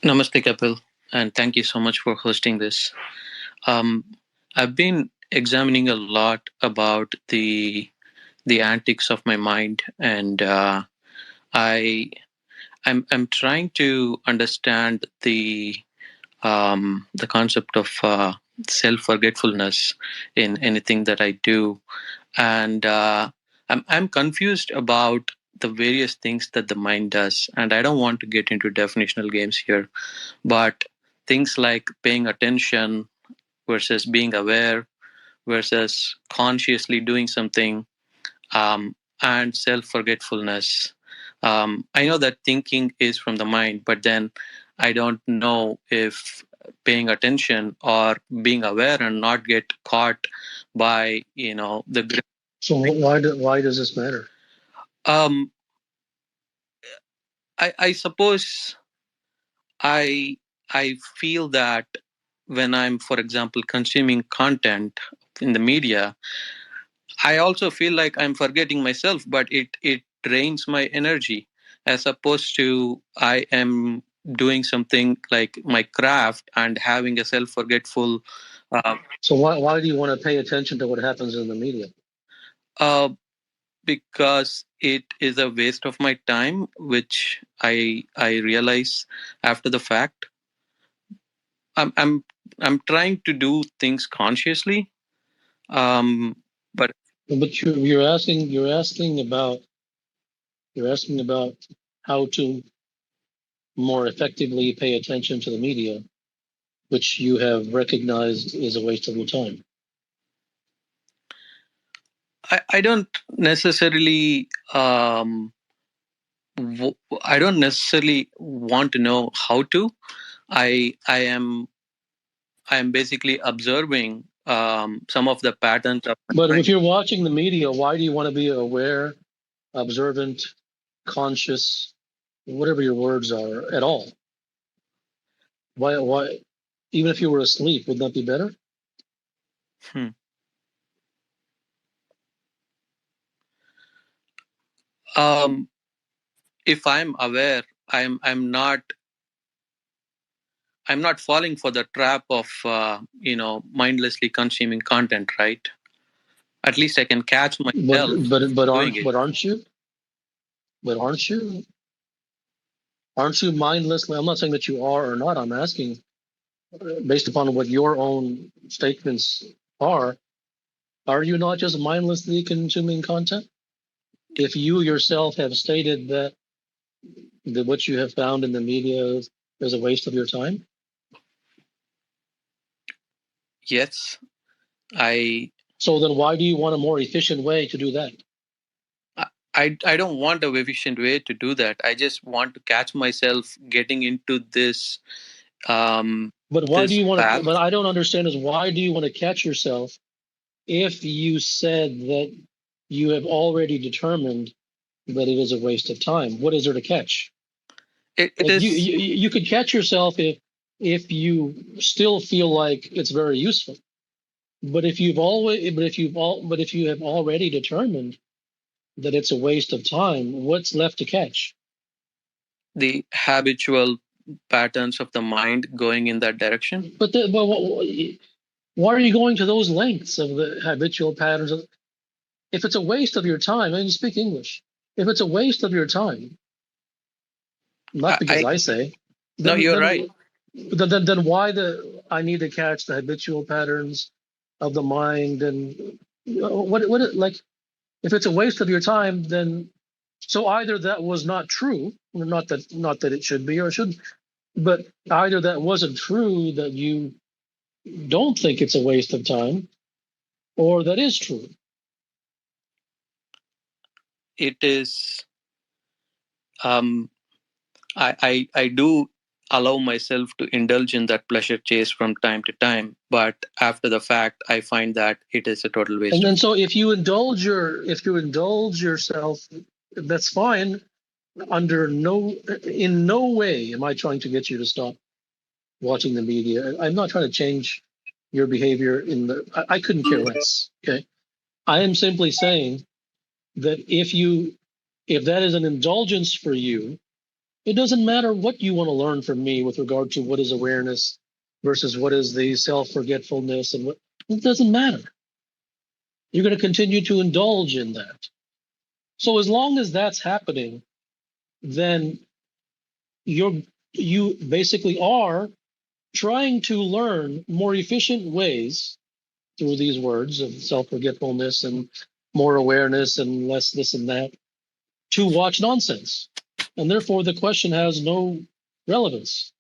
Namaste, Kapil, and thank you so much for hosting this. Um, I've been examining a lot about the antics of my mind, and I I'm trying to understand the concept of self forgetfulness in anything that I do, and I'm confused about the various things that the mind does, and I don't want to get into definitional games here, but things like paying attention versus being aware versus consciously doing something, and self forgetfulness. I know that thinking is from the mind, but then I don't know if paying attention or being aware and not get caught by the grip. So why does this matter? um I suppose I I feel that when I'm, for example, consuming content in the media, I also feel like I'm forgetting myself, but it drains my energy as opposed to I am doing something like my craft and having a self forgetful. Uh, So why do you want to pay attention to what happens in the media? uh, because it is a waste of my time, which I realize after the fact. I'm I'm I'm trying to do things consciously, um, but But you're asking about how to more effectively pay attention to the media, which you have recognized is a waste of your time. I don't necessarily I don't necessarily want to know how to. I am basically observing some of the patterns of my But if mind. you're watching the media, why do you want to be aware, observant, conscious, whatever your words are at all? Why even if you were asleep, would that be better? Hmm. Um, if I'm aware, I'm not falling for the trap of mindlessly consuming content, right? At least I can catch But myself but but doing aren't it. but aren't you? But aren't you mindlessly? I'm not saying that you are or not. I'm asking based upon what your own statements are. Are you not just mindlessly consuming content? If you yourself have stated that what you have found in the media is a waste of your time, Yes, I so then why do you want a more efficient way to do that? I don't want a efficient way to do that. I just want to catch myself getting into um, But why do this you want to? path. But I don't understand is why do you want to catch yourself if you said that you have already determined that it is a waste of time? What is there to catch? It Like is you could catch yourself if you still feel like it's very useful. But if you have already determined that it's a waste of time, what's left to catch? the habitual patterns of the mind going in that direction. But why are you going to those lengths of the habitual patterns? If it's a waste of your time, and you speak English, if it's a waste of your time, not because I I say, No, then you're right. why the I need to catch the habitual patterns of the mind and like if it's a waste of your time, then so either that was not true, not that it should be or should, but either that wasn't true that you don't think it's a waste of time, or that is true. It is. Um, I do allow myself to indulge in that pleasure chase from time to time, but after the fact, I find that it is a total waste And of. then so if you indulge yourself, that's fine. In no way am I trying to get you to stop watching the media. I'm not trying to change your behavior I couldn't care less. Okay. I am simply saying that if that is an indulgence for you, It doesn't matter what you want to learn from me with regard to what is awareness versus what is the self-forgetfulness and what it doesn't matter. You're going to continue to indulge in that. So as long as that's happening, then you basically are trying to learn more efficient ways through these words of self-forgetfulness and more awareness and less this and that to watch nonsense. And therefore the question has no relevance.